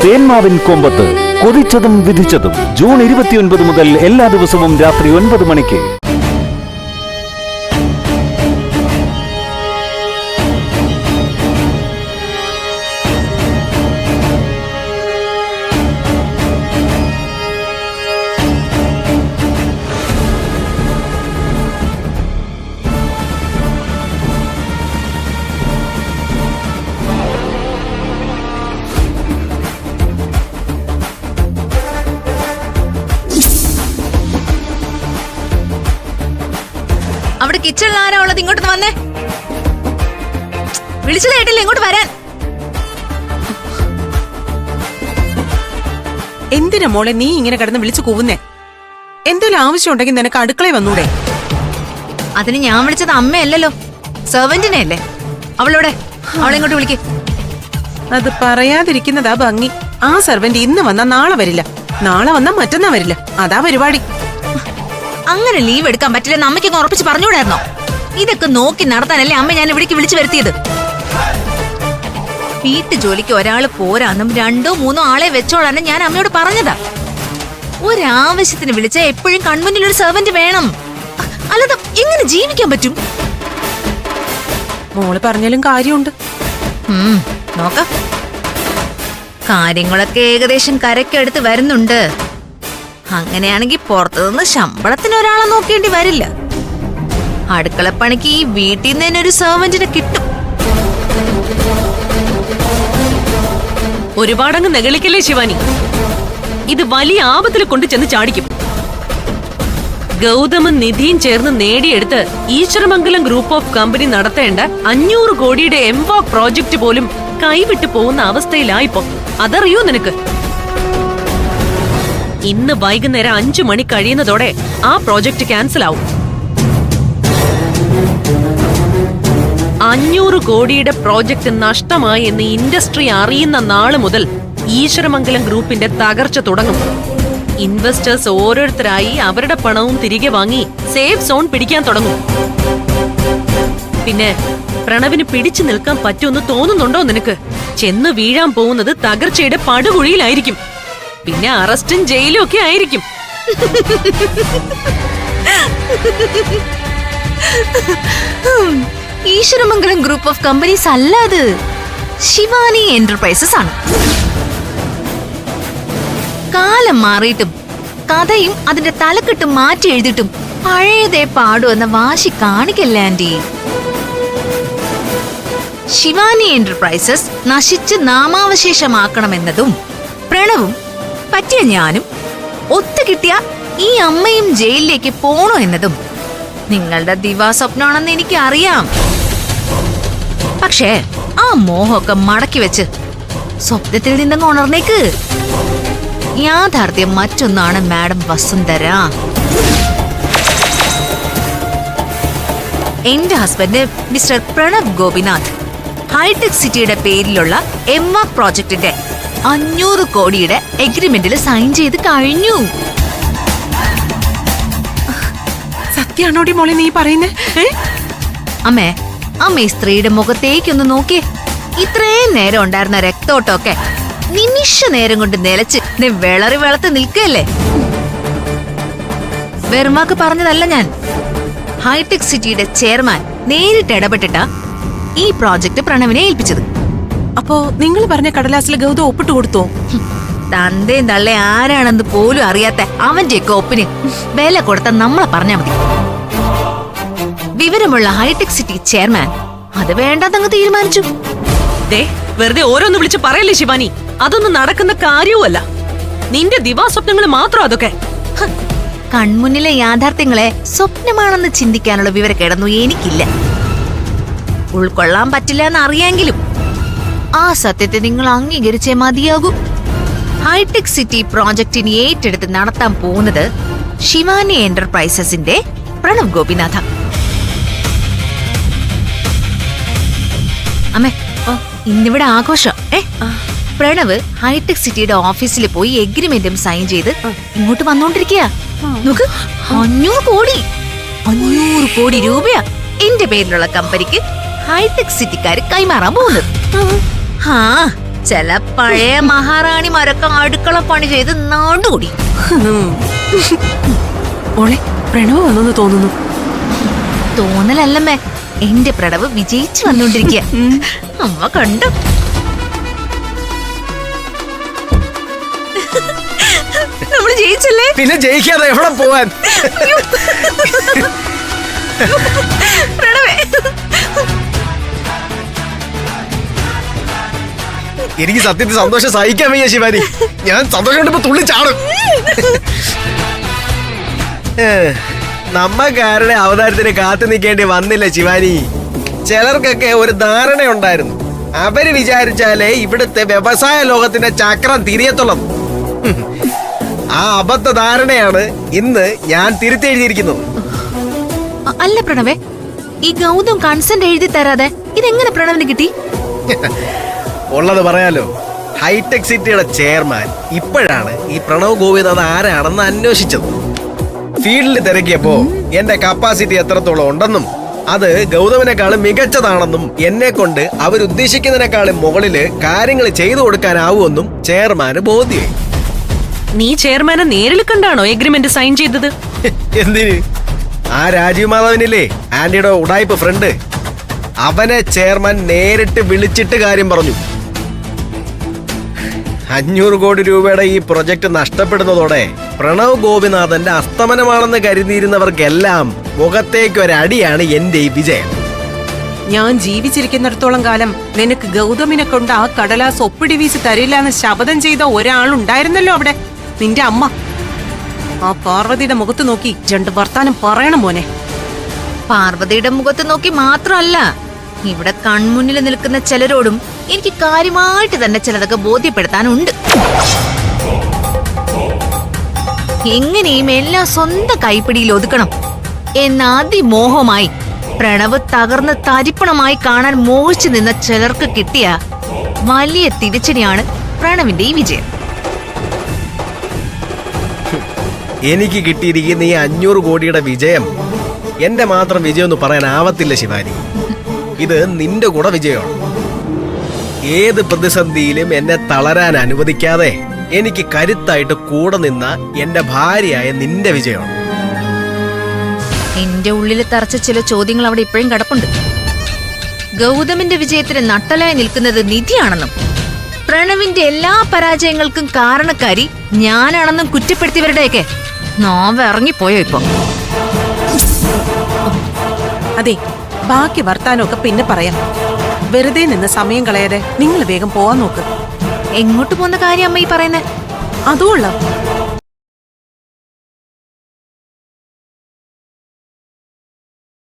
തേന്മാവിൻ കൊമ്പത്ത് കൊതിച്ചതും വിധിച്ചതും June 29 മുതൽ എല്ലാ ദിവസവും രാത്രി 9 മണിക്ക്. അവിടെ കിച്ചണിൽ ആരാ ഉള്ളത്? ഇങ്ങോട്ട് വന്നേ. വിളിച്ചത് കേട്ടില്ല, ഇങ്ങോട്ട് വരാൻ. എന്തിനാ മോളെ നീ ഇങ്ങനെ കിടന്ന് വിളിച്ചു കൂവുന്നേ? എന്തെങ്കിലും ആവശ്യം ഉണ്ടെങ്കിൽ നിനക്ക് അടുക്കളയിൽ വന്നൂടെ? അതിന് ഞാൻ വിളിച്ചത് അമ്മയല്ലല്ലോ, സെർവന്റിനെ അല്ലേ. അവളോടെ അവളെ ഇങ്ങോട്ട് വിളിക്ക്. അത് പറയാതിരിക്കുന്നതാ ഭംഗി. ആ സെർവന്റ് ഇന്ന് വന്നാ നാളെ വരില്ല, നാളെ വന്നാ മറ്റന്നാ വരില്ല. അതാ പരിപാടി. അങ്ങനെ ലീവ് എടുക്കാൻ പറ്റില്ലെന്ന് അമ്മയ്ക്ക് ഉറപ്പിച്ച് പറഞ്ഞുകൂടായിരുന്നോ? ഇതൊക്കെ നോക്കി നടത്താനല്ലേ അമ്മ ഞാൻ ഇവിടേക്ക് വിളിച്ചു വരുത്തിയത്. വീട്ടു ജോലിക്ക് ഒരാള് പോരാന്നും 2-3 ആളെ വെച്ചോളാനും ഞാൻ അമ്മയോട് പറഞ്ഞതാ. ഒരാവശ്യത്തിന് വിളിച്ച എപ്പോഴും കൺമുന്നിൽ ഒരു സെർവന്റ് വേണം, അല്ലാതെ എങ്ങനെ ജീവിക്കാൻ പറ്റും? മോള് പറഞ്ഞാലും കാര്യമുണ്ട്. നോക്കാം, കാര്യങ്ങളൊക്കെ ഏകദേശം കരക്കെടുത്ത് വരുന്നുണ്ട്. അങ്ങനെയാണെങ്കിൽ പുറത്തുനിന്ന് ശമ്പളത്തിന് ഒരാളെ നോക്കേണ്ടി വരില്ല. അടുക്കളപ്പണിക്ക് ഈ വീട്ടിൽ നിന്ന് തന്നെ ഒരു സെർവന്റിനെ കിട്ടും. ഒരുപാടങ്ങ് നെകളിക്കല്ലേ ശിവാനി, ഇത് വലിയ ആപത്തിൽ കൊണ്ട് ചെന്ന് ചാടിക്കും. ഗൗതമും നിധിയും ചേർന്ന് നേടിയെടുത്ത് ഈശ്വരമംഗലം ഗ്രൂപ്പ് ഓഫ് കമ്പനി നടത്തേണ്ട 500 കോടിയുടെ എംവാക് പ്രോജക്റ്റ് പോലും കൈവിട്ടു പോകുന്ന അവസ്ഥയിലായിപ്പോ. അതറിയോ നിനക്ക്? ഇന്ന് വൈകുന്നേരം 5 മണി കഴിയുന്നതോടെ ആ പ്രോജക്റ്റ് ക്യാൻസൽ ആവും. 500 കോടിയുടെ പ്രോജക്റ്റ് നഷ്ടമായി എന്ന് ഇൻഡസ്ട്രി അറിയുന്ന നാള് മുതൽ ഈശ്വരമംഗലം ഗ്രൂപ്പിന്റെ തകർച്ച തുടങ്ങും. ഇൻവെസ്റ്റേഴ്സ് ഓരോരുത്തരായി അവരുടെ പണവും തിരികെ വാങ്ങി സേഫ് സോൺ പിടിക്കാൻ തുടങ്ങും. പിന്നെ പ്രണവിന് പിടിച്ചു നിൽക്കാൻ പറ്റുമെന്ന് തോന്നുന്നുണ്ടോ നിനക്ക്? ചെന്ന് വീഴാൻ പോകുന്നത് തകർച്ചയുടെ പടുകുഴിയിലായിരിക്കും. പിന്നെ അറസ്റ്റും ജയിലും ഒക്കെ ആയിരിക്കും. ഈശ്വരമംഗലം ഗ്രൂപ്പ് ഓഫ് കമ്പനീസ് അല്ല, അത് ശിവാനി എന്റർപ്രൈസസ് ആണ്. കാലം മാറിയിട്ടും കഥയും അതിന്റെ തലക്കെട്ടും മാറ്റി എഴുതിയിട്ടും പഴയതേ പാടു എന്ന വാശി കാണിക്കല്ല ആന്റി. ശിവാനി എന്റർപ്രൈസസ് നശിച്ച് നാമാവശേഷമാക്കണമെന്നതും പ്രണവും പറ്റിയ ഞാനും ഒത്തുകിട്ടിയ ഈ അമ്മയും ജയിലിലേക്ക് പോണോ എന്നതും നിങ്ങളുടെ ദിവാസ്വപ്നമാണെന്ന് എനിക്ക് അറിയാം. പക്ഷേ ആ മോഹമൊക്കെ മടക്കി വെച്ച് സ്വപ്നത്തിൽ നിന്നങ്ങ് ഉണർന്നേക്ക്. യാഥാർത്ഥ്യം മറ്റൊന്നാണ് മാഡം വസുന്ധര. എന്റെ husband mister Pranav Gopinath hitech സിറ്റിയുടെ പേരിലുള്ള എംവാക് പ്രോജക്ടിന്റെ 500 കോടിയുടെ എഗ്രിമെന്റിൽ സൈൻ ചെയ്ത് കഴിഞ്ഞു. സത്യാണോടി മോളെ നീ പറയുന്നേ? അമ്മേ, ഈ സ്ത്രീയുടെ മുഖത്തേക്കൊന്ന് നോക്കിയേ. ഇത്രയും നേരം ഉണ്ടായിരുന്ന രക്തോട്ടമൊക്കെ നിമിഷ നേരം കൊണ്ട് നിലച്ച് വെളറി വെളത്ത് നിൽക്കല്ലേ. വെറുമാക്ക് പറഞ്ഞതല്ല ഞാൻ. ഹൈടെക് സിറ്റിയുടെ ചെയർമാൻ നേരിട്ട് ഇടപെട്ടിട്ടാ ഈ പ്രോജക്ട് പ്രണവിനെ ഏൽപ്പിച്ചത്. അപ്പോ നിങ്ങൾ പറഞ്ഞ കടലാസിൽ ഗൗതം ഒപ്പിട്ട് കൊടുത്തോ? തന്തേം തള്ളെ ആരാണെന്ന് പോലും അറിയാത്ത അവന്റെയൊക്കെ ഒപ്പിന് വില കൊടുത്ത നമ്മളെ പറഞ്ഞാ മതി. വിവരമുള്ള ഹൈടെക് സിറ്റി ചെയർമാൻ അത് വേണ്ടെന്നങ്ങ് തീരുമാനിച്ചു. വെറുതെ ഓരോന്ന് വിളിച്ച് പറയല്ലേ ശിവാനി, അതൊന്നും നടക്കുന്ന കാര്യവുമല്ല. നിന്റെ ദിവാസ്വപ്നങ്ങൾ മാത്രം അതൊക്കെ. കൺമുന്നിലെ യാഥാർത്ഥ്യങ്ങളെ സ്വപ്നമാണെന്ന് ചിന്തിക്കാനുള്ള വിവരക്കേടൊന്നും എനിക്കില്ല. ഉൾക്കൊള്ളാൻ പറ്റില്ല എന്ന് അറിയാമെങ്കിലും ആ സത്യത്തെ നിങ്ങൾ അംഗീകരിച്ചേ മതിയാകൂ. ഹൈടെക് സിറ്റി പ്രോജക്റ്റിന് ഏറ്റെടുത്ത് നടത്താൻ പോകുന്നത് ശിവാനി എന്റർപ്രൈസസിന്റെ പ്രണവ് ഗോപിനാഥ. അമ്മേ, ഇന്നിവിടെ ആഘോഷം. പ്രണവ് ഹൈടെക് സിറ്റിയുടെ ഓഫീസിൽ പോയി എഗ്രിമെന്റും സൈൻ ചെയ്ത് ഇങ്ങോട്ട് വന്നോണ്ടിരിക്കുക. നോക്ക്, 500 കോടി രൂപയാ എന്റെ പേരിലുള്ള കമ്പനിക്ക് ഹൈടെക് സിറ്റിക്കാര് കൈമാറാൻ പോകുന്നത്. ആ ചില പഴയ മഹാറാണിമാരൊക്കെ അടുക്കള പണി ചെയ്ത് നാടുകൂടി. മോളെ പ്രണവ് വന്നെന്ന് തോന്നുന്നു. തോന്നലല്ലമ്മേ, എന്റെ പ്രണവ് വിജയിച്ചു വന്നോണ്ടിരിക്കുക. അമ്മ കണ്ടു. നമ്മള് ജയിച്ചല്ലേ? പിന്നെ ജയിക്കാതെ എവിടെ പോവാൻ? പ്രണവേ, എനിക്ക് സത്യത്തിൽ സന്തോഷം സഹിക്കാൻ വയ്യ ശിവാനി. ഞാൻ സന്തോഷം കൊണ്ട് ഇപ്പൊ തുള്ളിച്ചാടും. നമ്മക്കാരുടെ അവതാരത്തിന് കാത്തു നിൽക്കേണ്ടി വന്നില്ല ശിവാനി. ചിലർക്കൊക്കെ ഒരു ധാരണയുണ്ടായിരുന്നു, അവര് വിചാരിച്ചാലേ ഇവിടുത്തെ വ്യവസായ ലോകത്തിന്റെ ചക്രം തിരിയത്തുള്ളൂ. ആ അബദ്ധ ധാരണയാണ് ഇന്ന് ഞാൻ തിരുത്തെഴുതിയിരിക്കുന്നത്. അല്ല പ്രണവേ, ഈ ഗൗതം കൺസെന്റ് എഴുതി തരാതെ ഇതെങ്ങനെ പ്രണവിന് കിട്ടി? ഉള്ളത് പറയാലോ, ഹൈടെക് സിറ്റിയുടെ ചെയർമാൻ ഇപ്പോഴാണ് ഈ പ്രണവ് ഗോപിനാഥ് ആരാണെന്ന് അന്വേഷിച്ചത്. ഫീൽഡിൽ തിരക്കിയപ്പോ എന്റെ കപ്പാസിറ്റി എത്രത്തോളം ഉണ്ടെന്നും അത് ഗൗതമിനെക്കാളും മികച്ചതാണെന്നും എന്നെ കൊണ്ട് അവരുദ്ദേശിക്കുന്നതിനേക്കാളും മുകളില് കാര്യങ്ങൾ ചെയ്തു കൊടുക്കാനാവുമെന്നും ചെയർമാന് ബോധ്യമായി. നീ ചെയർമാനെ നേരിൽ കണ്ടാണോ എഗ്രിമെന്റ് സൈൻ ചെയ്തത്? എന്തിന്? ആ രാജീവ് മാധവനില്ലേ, ആന്റിയുടെ ഉടായ്പ ഫ്രണ്ട്, അവനെ ചെയർമാൻ നേരിട്ട് വിളിച്ചിട്ട് കാര്യം പറഞ്ഞു. 500 കോടി രൂപയുടെ ഈ പ്രൊജക്ട് നഷ്ടപ്പെടുന്നതോടെ പ്രണവ് ഗോപിനാഥന്റെ അസ്തമനമാണെന്ന് കരുതിയിരുന്നവർക്കെല്ലാം മുഖത്തേക്കൊരടിയാണ് എന്റെ ഈ വിജയം. ഞാൻ ജീവിച്ചിരിക്കുന്നിടത്തോളം കാലം നിനക്ക് ഗൗതമിനെ കൊണ്ട് ആ കടലാസ് ഒപ്പിടി വീശി തരില്ല എന്ന് ശപഥം ചെയ്ത ഒരാളുണ്ടായിരുന്നല്ലോ അവിടെ, നിന്റെ അമ്മ. ആ പാർവതിയുടെ മുഖത്ത് നോക്കി 2 വർത്താനം പറയണം മോനെ. പാർവതിയുടെ മുഖത്ത് നോക്കി മാത്രമല്ല, ഇവിടെ കൺമുന്നിൽ നിൽക്കുന്ന ചിലരോടും എനിക്ക് കാര്യമായിട്ട് തന്നെ ചിലതൊക്കെ ബോധ്യപ്പെടുത്താനുണ്ട്. എങ്ങനെയും എല്ലാം സ്വന്തം കൈപ്പിടിയിൽ ഒതുക്കണം എന്ന അതിമോഹമായി പ്രണവ് തകർന്ന് തരിപ്പണമായി കാണാൻ മോഹിച്ചു നിന്ന ചിലർക്ക് കിട്ടിയ വലിയ തിരിച്ചടിയാണ് പ്രണവിന്റെ ഈ വിജയം. എനിക്ക് കിട്ടിയിരിക്കുന്ന ഈ 500 കോടിയുടെ വിജയം എന്റെ മാത്രം വിജയം എന്ന് പറയാനാവത്തില്ല ശിവാനി. ഇത് നിന്റെ കൂടെ വിജയമാണ്. ഏത് പ്രതിസന്ധിയിലും എന്നെ തളരാൻ അനുവദിക്കാതെ എനിക്ക് കരുത്തായിട്ട് കൂടെ നിന്ന എന്റെ ഭാര്യയായ നിന്റെ വിജയമാണ്. എന്റെ ഉള്ളിൽ തറച്ച ചില ചോദ്യങ്ങൾ അവിടെ ഇപ്പോഴും കിടപ്പുണ്ട്. ഗൗതമിന്റെ വിജയത്തിന് നട്ടലായി നിൽക്കുന്നത് നിധിയാണെന്നും പ്രണവിന്റെ എല്ലാ പരാജയങ്ങൾക്കും കാരണക്കാരി ഞാനാണെന്നും കുറ്റപ്പെടുത്തിയവരുടെയൊക്കെ നോവ് ഇറങ്ങിപ്പോയോ ഇപ്പൊ? അതെ, ബാക്കി വർത്താനമൊക്കെ പിന്നെ പറയാം. വെറുതെ നിന്ന് സമയം കളയാതെ നിങ്ങൾ വേഗം പോവാൻ നോക്ക്. എങ്ങോട്ട് പോകുന്ന കാര്യം അമ്മ ഈ പറയുന്നേ? അതുകൊള്ളാം.